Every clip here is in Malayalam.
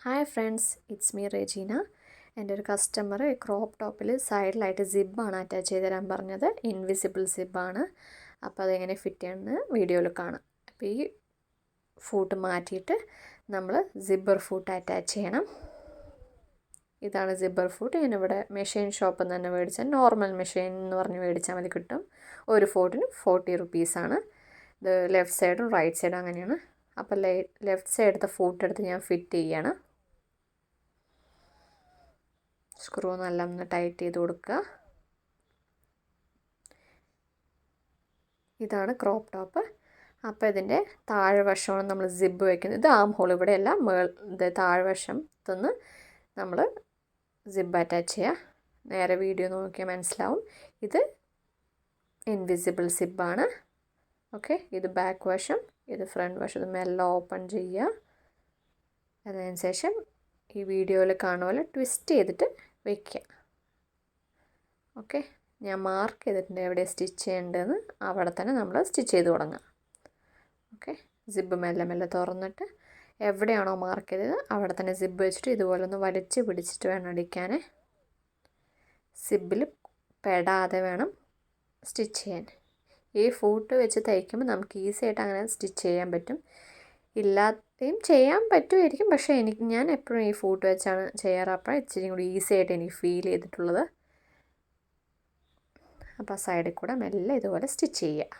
Hi friends, it's me Regina. എൻ്റെ ഒരു കസ്റ്റമർ ക്രോപ്പ് ടോപ്പിൽ സൈഡിലായിട്ട് സിബ്ബാണ് അറ്റാച്ച് ചെയ്ത് തരാൻ പറഞ്ഞത്. ഇൻവിസിബിൾ സിബ്ബാണ്. അപ്പോൾ അതെങ്ങനെ ഫിറ്റ് ചെയ്യണമെന്ന് വീഡിയോയിൽ കാണാം. അപ്പോൾ ഈ ഫൂട്ട് മാറ്റിയിട്ട് നമ്മൾ സിബ്ബർ ഫൂട്ട് അറ്റാച്ച് ചെയ്യണം. ഇതാണ് സിബ്ബർ ഫൂട്ട്. ഞാനിവിടെ മെഷീൻ ഷോപ്പിൽ നിന്ന് തന്നെ മേടിച്ചാൽ നോർമൽ മെഷീൻ എന്ന് പറഞ്ഞ് മേടിച്ചാൽ മതി, കിട്ടും. ഒരു ഫോട്ടിന് 40 റുപ്പീസാണ്. ഇത് ലെഫ്റ്റ് സൈഡും റൈറ്റ് സൈഡും അങ്ങനെയാണ്. അപ്പോൾ ലെഫ്റ്റ് സൈഡത്തെ ഫൂട്ട് എടുത്ത് ഞാൻ ഫിറ്റ് ചെയ്യാണ്. സ്ക്രൂ നല്ല ഒന്ന് ടൈറ്റ് ചെയ്ത് കൊടുക്കുക. ഇതാണ് ക്രോപ്പ് ടോപ്പ്. അപ്പോൾ ഇതിൻ്റെ താഴ്വശമാണ് നമ്മൾ സിബ്ബ് വയ്ക്കുന്നത്. ഇത് ആം ഹോൾ, ഇവിടെയല്ല, ഇത് താഴ്വശത്തുനിന്ന് നമ്മൾ സിബ്ബ് അറ്റാച്ച് ചെയ്യുക. നേരെ വീഡിയോ നോക്കിയാൽ മനസ്സിലാവും. ഇത് ഇൻവിസിബിൾ സിബ്ബാണ്. ഓക്കെ, ഇത് ബാക്ക് വശം, ഇത് ഫ്രണ്ട് വശം. ഇത് മെല്ലെ ഓപ്പൺ ചെയ്യുക. അതിന് ശേഷം ഈ വീഡിയോയിൽ കാണുന്ന പോലെ ട്വിസ്റ്റ് ചെയ്തിട്ട് വയ്ക്കുക. ഓക്കെ, ഞാൻ മാർക്ക് ചെയ്തിട്ടുണ്ട് എവിടെ സ്റ്റിച്ച് ചെയ്യേണ്ടതെന്ന്. അവിടെ തന്നെ നമ്മൾ സ്റ്റിച്ച് ചെയ്ത് തുടങ്ങുക. ഓക്കെ, സിബ്ബ് മെല്ലെ മെല്ലെ തുറന്നിട്ട് എവിടെയാണോ മാർക്ക് ചെയ്തത് അവിടെ തന്നെ സിബ്ബ് വെച്ചിട്ട് ഇതുപോലെ ഒന്ന് വലിച്ച് പിടിച്ചിട്ട് വേണം അടിക്കാൻ. സിബ്ബിൽ പെടാതെ വേണം സ്റ്റിച്ച് ചെയ്യാൻ. ഈ ഫൂട്ട് വെച്ച് തയ്ക്കുമ്പോൾ നമുക്ക് ഈസി ആയിട്ട് അങ്ങനെ സ്റ്റിച്ച് ചെയ്യാൻ പറ്റും. ഇല്ലാതെയും ചെയ്യാൻ പറ്റുമായിരിക്കും, പക്ഷേ ഞാൻ എപ്പോഴും ഈ ഫൂട്ട് വെച്ചാണ് ചെയ്യാറ്. അപ്പോൾ ഇച്ചിരി കൂടി ഈസി ആയിട്ട് എനിക്ക് ഫീൽ ചെയ്തിട്ടുള്ളത്. അപ്പോൾ സൈഡിൽ കൂടെ മെല്ലെ ഇതുപോലെ സ്റ്റിച്ച് ചെയ്യുക.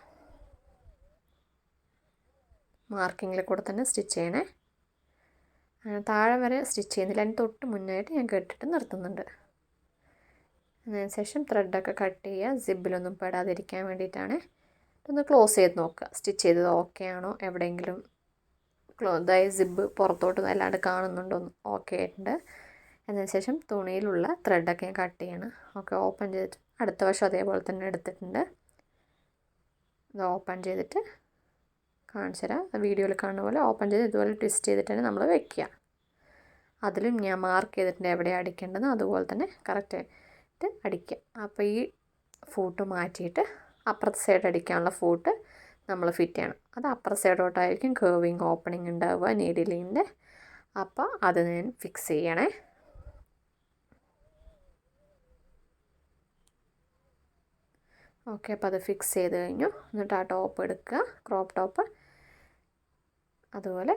മാർക്കിങ്ങിൽ കൂടെ തന്നെ സ്റ്റിച്ച് ചെയ്യണേ. താഴെ വരെ സ്റ്റിച്ച് ചെയ്യുന്നില്ല, അതിന് തൊട്ട് മുന്നായിട്ട് ഞാൻ കെട്ടിട്ട് നിർത്തുന്നുണ്ട്. അതിനുശേഷം ത്രെഡൊക്കെ കട്ട് ചെയ്യുക, സിബിലൊന്നും പെടാതിരിക്കാൻ വേണ്ടിയിട്ടാണ്. ഒന്ന് ക്ലോസ് ചെയ്ത് നോക്കുക, സ്റ്റിച്ച് ചെയ്തത് ഓക്കെ ആണോ, എവിടെയെങ്കിലും അതായത് സിബ് പുറത്തോട്ട് അല്ലാണ്ട് കാണുന്നുണ്ടോന്ന്. ഓക്കെ ആയിട്ടുണ്ട്. അതിനുശേഷം തുണിയിലുള്ള ത്രെഡൊക്കെ ഞാൻ കട്ട് ചെയ്യണം. ഓക്കെ, ഓപ്പൺ ചെയ്തിട്ട് അടുത്ത വശം അതേപോലെ തന്നെ എടുത്തിട്ടുണ്ട്. ഇത് ഓപ്പൺ ചെയ്തിട്ട് കാണിച്ചു തരാം. വീഡിയോയിൽ കാണുന്ന പോലെ ഓപ്പൺ ചെയ്ത് ഇതുപോലെ ട്വിസ്റ്റ് ചെയ്തിട്ട് തന്നെ നമ്മൾ വെക്കുക. അതിലും ഞാൻ മാർക്ക് ചെയ്തിട്ടുണ്ട് എവിടെയാണ് അടിക്കേണ്ടത്, അതുപോലെ തന്നെ കറക്റ്റായിട്ട് അടിക്കുക. അപ്പോൾ ഈ ഫൂട്ട് മാറ്റിയിട്ട് അപ്പുറത്തെ സൈഡ് അടിക്കാനുള്ള ഫൂട്ട് നമ്മൾ ഫിറ്റ് ചെയ്യണം. അത് അപ്പുറത്തെ സൈഡോട്ടായിരിക്കും കേർവിങ് ഓപ്പണിങ് ഉണ്ടാവുക നീഡിലിൻ്റെ. അപ്പോൾ അത് ഞാൻ ഫിക്സ് ചെയ്യണേ. ഓക്കെ, അപ്പോൾ അത് ഫിക്സ് ചെയ്ത് കഴിഞ്ഞു. എന്നിട്ട് ആ ടോപ്പ് എടുക്കുക, ക്രോപ്പ് ടോപ്പ്. അതുപോലെ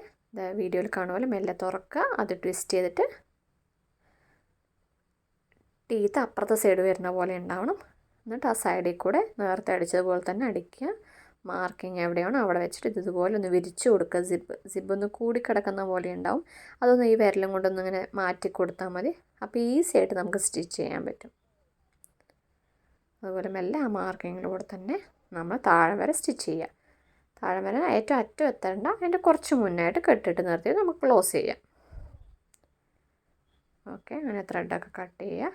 വീഡിയോയിൽ കാണുന്ന പോലെ മെല്ലെ തുറക്കുക, അത് ട്വിസ്റ്റ് ചെയ്തിട്ട് ടീത്ത് അപ്പുറത്തെ സൈഡ് വരുന്ന പോലെ ഉണ്ടാവണം. എന്നിട്ട് ആ സൈഡിൽ കൂടെ നേരത്തെ അടിച്ചതുപോലെ തന്നെ അടിക്കുക. മാർക്കിങ് എവിടെയാണോ അവിടെ വെച്ചിട്ട് ഇതുപോലെ ഒന്ന് വിരിച്ചു കൊടുക്കുക. സിബ്ബ് ഒന്ന് കൂടി കിടക്കുന്ന പോലെ ഉണ്ടാവും. അതൊന്ന് ഈ വിരലും കൊണ്ടൊന്ന് ഇങ്ങനെ മാറ്റി കൊടുത്താൽ മതി. അപ്പോൾ ഈസി ആയിട്ട് നമുക്ക് സ്റ്റിച്ച് ചെയ്യാൻ പറ്റും. അതുപോലെ മെല്ലെ ആ മാർക്കിങ്ങിലൂടെ തന്നെ നമ്മൾ താഴെ വരെ സ്റ്റിച്ച് ചെയ്യുക. താഴെ വരെ ഏറ്റവും അറ്റം എത്തേണ്ട, അതിൻ്റെ കുറച്ച് മുന്നായിട്ട് കെട്ടിട്ട് നിർത്തി നമുക്ക് ക്ലോസ് ചെയ്യാം. ഓക്കെ, അങ്ങനെ ത്രെഡൊക്കെ കട്ട് ചെയ്യുക.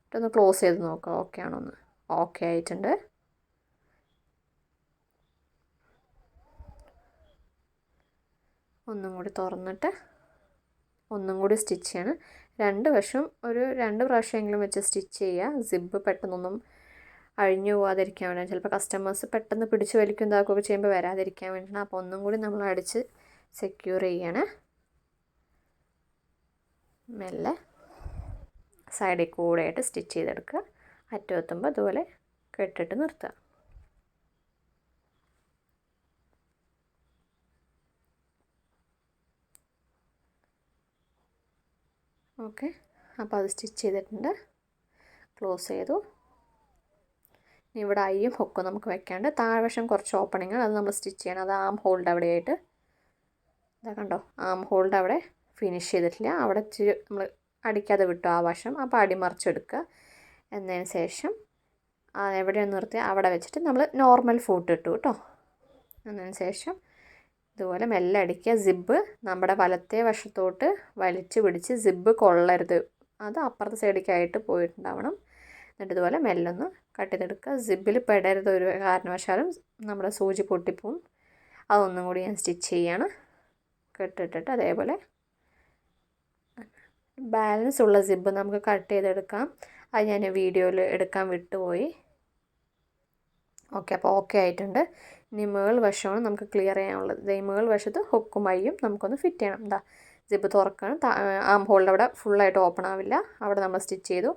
എന്നിട്ടൊന്ന് ക്ലോസ് ചെയ്ത് നോക്കുക ഓക്കെ ആണോന്ന്. ഓക്കെ ആയിട്ടുണ്ട്. ഒന്നും കൂടി തുറന്നിട്ട് ഒന്നും കൂടി സ്റ്റിച്ച് ചെയ്യണം. രണ്ട് വശം ഒരു 2 പ്രാവശ്യമെങ്കിലും വെച്ച് സ്റ്റിച്ച് ചെയ്യുക. സിബ്ബ് പെട്ടെന്നൊന്നും അഴിഞ്ഞു പോകാതിരിക്കാൻ വേണ്ടി, ചിലപ്പോൾ കസ്റ്റമേഴ്സ് പെട്ടെന്ന് പിടിച്ച് വലിക്കും ഇതാക്കുകയൊക്കെ ചെയ്യുമ്പോൾ വരാതിരിക്കാൻ വേണ്ടിയിട്ടാണ്. അപ്പോൾ ഒന്നും കൂടി നമ്മൾ അടിച്ച് സെക്യൂർ ചെയ്യണം. മെല്ലെ സൈഡിൽ കൂടെ ആയിട്ട് സ്റ്റിച്ച് ചെയ്തെടുക്കുക. അറ്റം എത്തുമ്പോൾ അതുപോലെ കെട്ടിട്ട് നിർത്തുക. ഓക്കെ, അപ്പോൾ അത് സ്റ്റിച്ച് ചെയ്തിട്ടുണ്ട്. ക്ലോസ് ചെയ്തു. ഇവിടെ ഐയും ഹുക്കും നമുക്ക് വെക്കാണ്ട്, താഴ്വശം കുറച്ച് ഓപ്പണിങ്ങൾ അത് നമ്മൾ സ്റ്റിച്ച് ചെയ്യണം. അത് ആം ഹോൾഡ് അവിടെയായിട്ട്, ഇതാ കണ്ടോ, ആം ഹോൾഡ് അവിടെ ഫിനിഷ് ചെയ്തിട്ടില്ല, അവിടെ നമ്മൾ അടിക്കാതെ വിട്ടു ആ വശം. അപ്പോൾ അടിമറിച്ചെടുക്കുക. എന്നതിന് ശേഷം എവിടെയാണ് നിർത്തിയാൽ അവിടെ വെച്ചിട്ട് നമ്മൾ നോർമൽ ഫൂട്ട് ഇട്ടു കേട്ടോ. എന്നതിന് ശേഷം ഇതുപോലെ മെല്ലെ അടിക്കുക. സിബ്ബ് നമ്മുടെ വലത്തേ വശത്തോട്ട് വലിച്ച് പിടിച്ച് സിബ്ബ് കൊള്ളരുത്, അത് അപ്പുറത്തെ സൈഡിലേക്കായിട്ട് പോയിട്ടുണ്ടാവണം. എന്നിട്ട് ഇതുപോലെ മെല്ലൊന്ന് കട്ട് ചെയ്തെടുക്കുക. സിബ്ബിൽ പെടരുത് ഒരു കാരണവശാലും, നമ്മുടെ സൂചി പൊട്ടിപ്പോവും. അതൊന്നും കൂടി ഞാൻ സ്റ്റിച്ച് ചെയ്യാണ്. കെട്ടിട്ടിട്ട് അതേപോലെ ബാലൻസ് ഉള്ള സിബ്ബ് നമുക്ക് കട്ട് ചെയ്തെടുക്കാം. അത് ഞാൻ വീഡിയോയിൽ എടുക്കാൻ വിട്ടുപോയി. ഓക്കെ, അപ്പോൾ ഓക്കെ ആയിട്ടുണ്ട്. ഇനി മേൾ വശമാണ് നമുക്ക് ക്ലിയർ ചെയ്യാനുള്ളത്. ഈ മേൾ വശത്ത് ഹുക്കും ഐയും നമുക്കൊന്ന് ഫിറ്റ് ചെയ്യണം. എന്താ സിബ് തുറക്കണം. ആം ഹോളിൻ്റെ അവിടെ ഫുള്ളായിട്ട് ഓപ്പൺ ആവില്ല, അവിടെ നമ്മൾ സ്റ്റിച്ച് ചെയ്തു.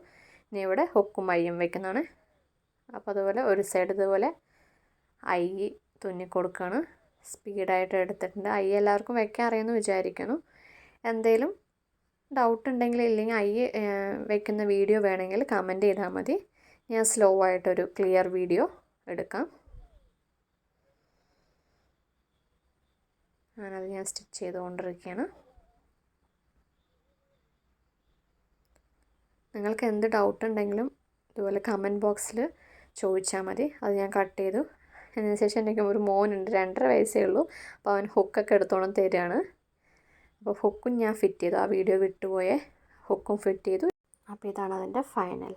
ഇനി ഇവിടെ ഹുക്കും ഐയും വെക്കുന്നതാണ്. അപ്പോൾ അതുപോലെ ഒരു സൈഡ് ഇതുപോലെ ഐ തുന്നി കൊടുക്കുകയാണ്. സ്പീഡായിട്ട് എടുത്തിട്ടുണ്ട്. ഐ എല്ലാവർക്കും വെക്കാൻ അറിയുമെന്ന് വിചാരിക്കുന്നു. എന്തെങ്കിലും ഡൗട്ട് ഉണ്ടെങ്കിൽ ഇല്ലെങ്കിൽ ഐ വെക്കുന്ന വീഡിയോ വേണമെങ്കിൽ കമൻറ്റ് ചെയ്താൽ മതി. ഞാൻ സ്ലോ ആയിട്ടൊരു ക്ലിയർ വീഡിയോ എടുക്കാം. ഞാനത് ഞാൻ സ്റ്റിച്ച് ചെയ്തുകൊണ്ടിരിക്കുകയാണ്. നിങ്ങൾക്ക് എന്ത് ഡൗട്ട് ഉണ്ടെങ്കിലും ഇതുപോലെ കമൻറ്റ് ബോക്സിൽ ചോദിച്ചാൽ മതി. അത് ഞാൻ കട്ട് ചെയ്തു. അതിനുശേഷം എനിക്ക് ഒരു മോനുണ്ട്, 2.5 വയസ്സേ ഉള്ളൂ. അപ്പോൾ അവൻ ഹുക്കൊക്കെ എടുത്തോണം തരികയാണ്. അപ്പോൾ ഹുക്കും ഞാൻ ഫിറ്റ് ചെയ്തു. ആ വീഡിയോ വിട്ടുപോയേ ഹുക്കും ഫിറ്റ് ചെയ്തു. അപ്പോൾ ഇതാണ് അതിൻ്റെ ഫൈനൽ.